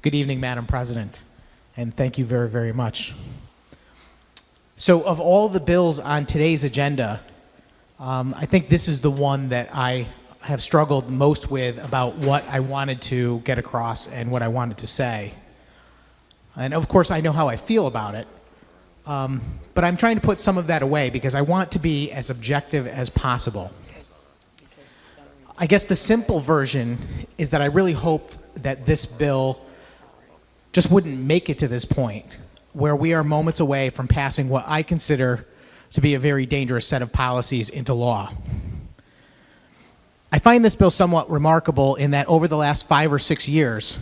Good evening, Madam President, and thank you very, very much. So of all the bills on today's agenda, I think this is the one that I have struggled most with about what I wanted to get across and what I wanted to say. And of course, I know how I feel about it, but I'm trying to put some of that away because I want to be as objective as possible. I guess the simple version is that I really hoped that this bill just wouldn't make it to this point where we are moments away from passing what I consider to be a very dangerous set of policies into law. I find this bill somewhat remarkable in that over the last 5 or 6 years,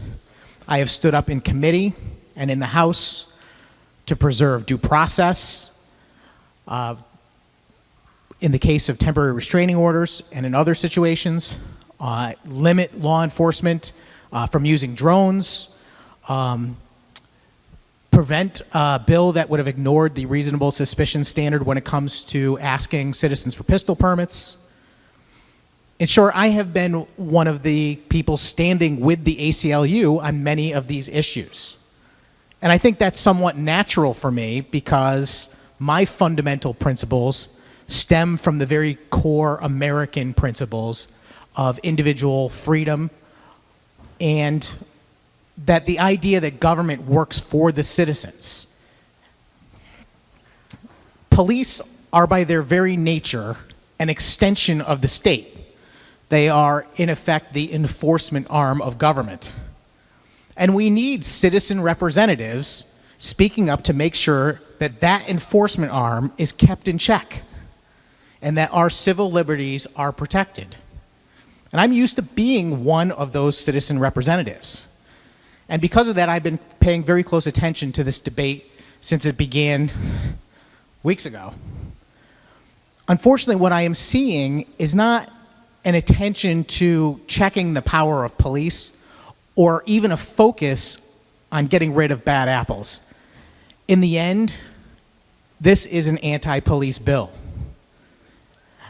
I have stood up in committee and in the House to preserve due process, in the case of temporary restraining orders and in other situations, limit law enforcement from using drones, prevent a bill that would have ignored the reasonable suspicion standard when it comes to asking citizens for pistol permits. In short, I have been one of the people standing with the ACLU on many of these issues. And I think that's somewhat natural for me because my fundamental principles stem from the very core American principles of individual freedom and that the idea that government works for the citizens. Police are by their very nature an extension of the state. They are, in effect, the enforcement arm of government. And we need citizen representatives speaking up to make sure that that enforcement arm is kept in check and that our civil liberties are protected. And I'm used to being one of those citizen representatives. And because of that, I've been paying very close attention to this debate since it began weeks ago. Unfortunately, what I am seeing is not an attention to checking the power of police or even a focus on getting rid of bad apples. In the end, this is an anti-police bill.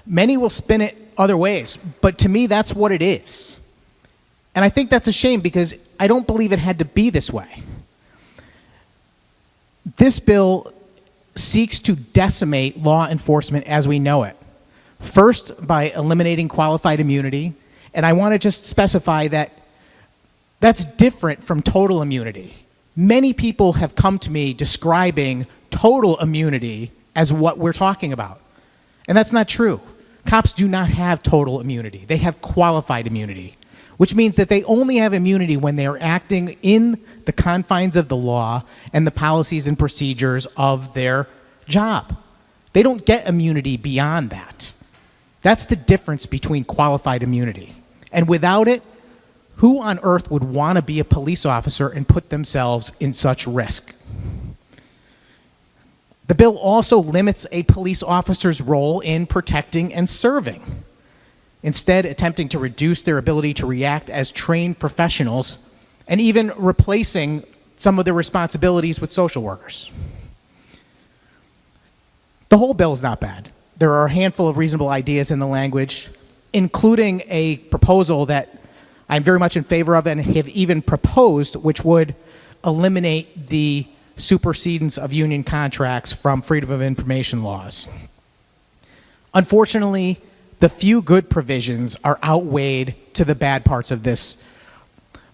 Many will spin it other ways, but to me, that's what it is. And I think that's a shame because I don't believe it had to be this way. This bill seeks to decimate law enforcement as we know it. First, by eliminating qualified immunity, and I want to just specify that that's different from total immunity. Many people have come to me describing total immunity as what we're talking about, and that's not true. Cops do not have total immunity. They have qualified immunity, which means that they only have immunity when they are acting in the confines of the law and the policies and procedures of their job. They don't get immunity beyond that. That's the difference between qualified immunity. And without it, who on earth would want to be a police officer and put themselves in such risk? The bill also limits a police officer's role in protecting and serving, instead attempting to reduce their ability to react as trained professionals and even replacing some of their responsibilities with social workers. The whole bill is not bad. There are a handful of reasonable ideas in the language, including a proposal that I'm very much in favor of and have even proposed, which would eliminate the supersedence of union contracts from freedom of information laws. Unfortunately, the few good provisions are outweighed to the bad parts of this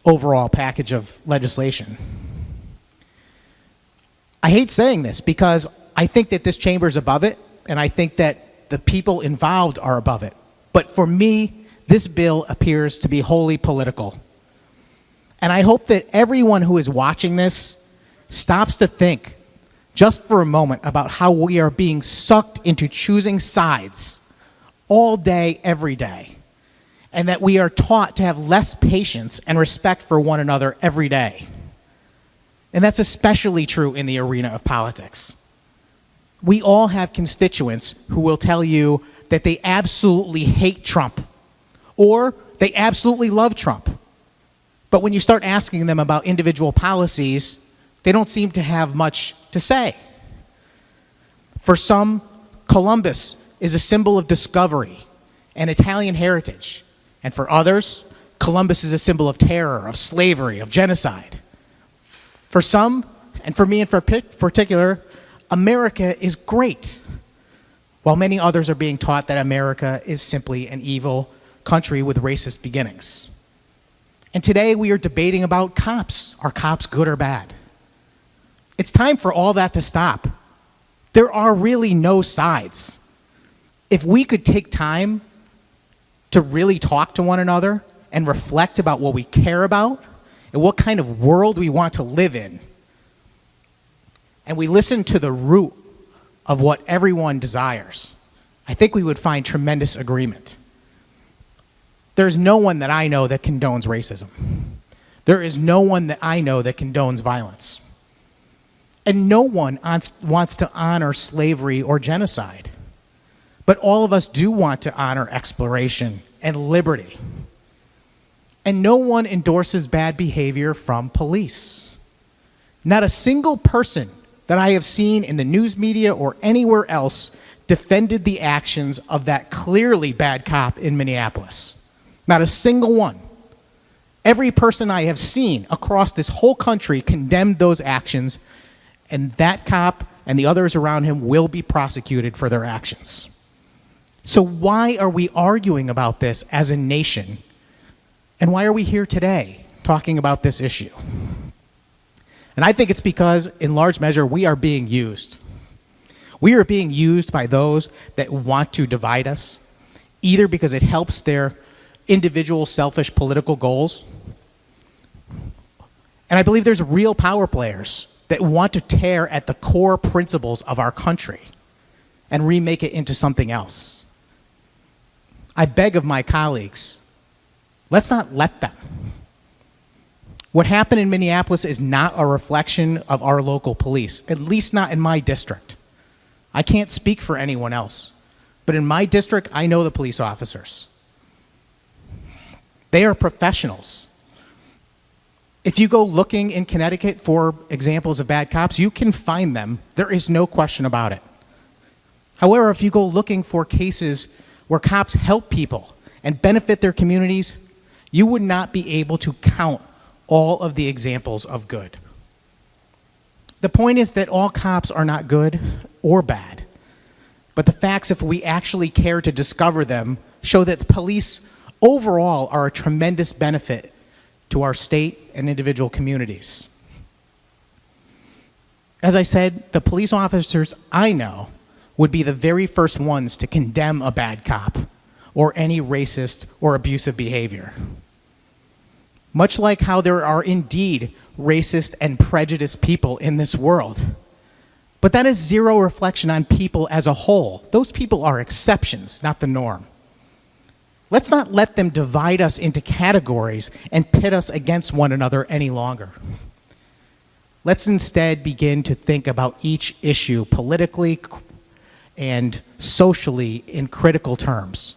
overall package of legislation. I hate saying this because I think that this chamber is above it, and I think that the people involved are above it. But for me, this bill appears to be wholly political. And I hope that everyone who is watching this stops to think just for a moment about how we are being sucked into choosing sides all day, every day, and that we are taught to have less patience and respect for one another every day. And that's especially true in the arena of politics. We all have constituents who will tell you that they absolutely hate Trump or they absolutely love Trump. But when you start asking them about individual policies, they don't seem to have much to say. For some, Columbus is a symbol of discovery and Italian heritage. And for others, Columbus is a symbol of terror, of slavery, of genocide. For some, and for me in particular, America is great, while many others are being taught that America is simply an evil country with racist beginnings. And today we are debating about cops. Are cops good or bad? It's time for all that to stop. There are really no sides. If we could take time to really talk to one another and reflect about what we care about and what kind of world we want to live in, and we listen to the root of what everyone desires, I think we would find tremendous agreement. There's no one that I know that condones racism. There is no one that I know that condones violence. And no one wants to honor slavery or genocide. But all of us do want to honor exploration and liberty. And no one endorses bad behavior from police. Not a single person that I have seen in the news media or anywhere else defended the actions of that clearly bad cop in Minneapolis. Not a single one. Every person I have seen across this whole country condemned those actions, and that cop and the others around him will be prosecuted for their actions. So why are we arguing about this as a nation? And why are we here today talking about this issue? And I think it's because, in large measure, we are being used. We are being used by those that want to divide us, either because it helps their individual selfish political goals. And I believe there's real power players that want to tear at the core principles of our country and remake it into something else. I beg of my colleagues, let's not let them. What happened in Minneapolis is not a reflection of our local police, at least not in my district. I can't speak for anyone else, but in my district, I know the police officers. They are professionals. If you go looking in Connecticut for examples of bad cops, you can find them. There is no question about it. However, if you go looking for cases where cops help people and benefit their communities, you would not be able to count all of the examples of good. The point is that all cops are not good or bad, but the facts, if we actually care to discover them, show that the police overall are a tremendous benefit to our state and individual communities. As I said, the police officers I know would be the very first ones to condemn a bad cop or any racist or abusive behavior. Much like how there are indeed racist and prejudiced people in this world. But that is zero reflection on people as a whole. Those people are exceptions, not the norm. Let's not let them divide us into categories and pit us against one another any longer. Let's instead begin to think about each issue politically and socially in critical terms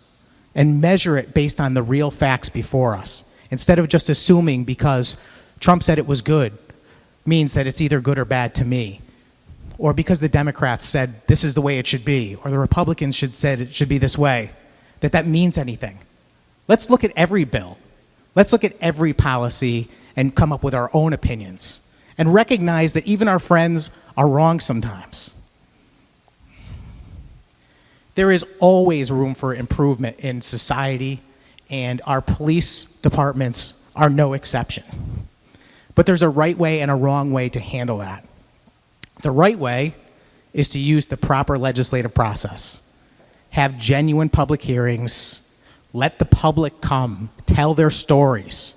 and measure it based on the real facts before us, instead of just assuming because Trump said it was good means that it's either good or bad to me, or because the Democrats said this is the way it should be, or the Republicans said it should be this way, that means anything. Let's look at every bill. Let's look at every policy and come up with our own opinions and recognize that even our friends are wrong sometimes. There is always room for improvement in society, and our police departments are no exception. But there's a right way and a wrong way to handle that. The right way is to use the proper legislative process. Have genuine public hearings, let the public come, tell their stories,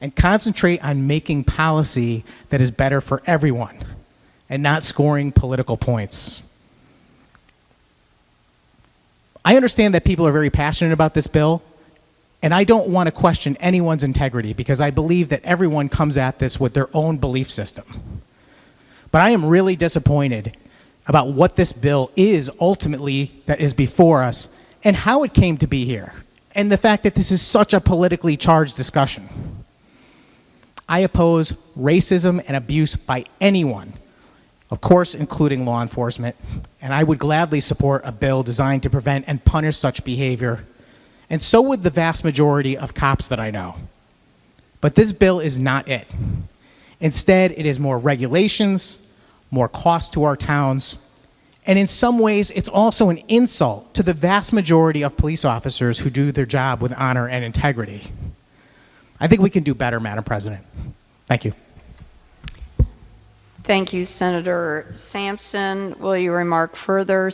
and concentrate on making policy that is better for everyone and not scoring political points. I understand that people are very passionate about this bill, and I don't want to question anyone's integrity because I believe that everyone comes at this with their own belief system. But I am really disappointed about what this bill is ultimately that is before us and how it came to be here, and the fact that this is such a politically charged discussion. I oppose racism and abuse by anyone, of course including law enforcement, and I would gladly support a bill designed to prevent and punish such behavior, and so would the vast majority of cops that I know. But this bill is not it. Instead, it is more regulations, more cost to our towns, and in some ways, it's also an insult to the vast majority of police officers who do their job with honor and integrity. I think we can do better, Madam President. Thank you. Thank you, Senator Sampson. Will you remark further?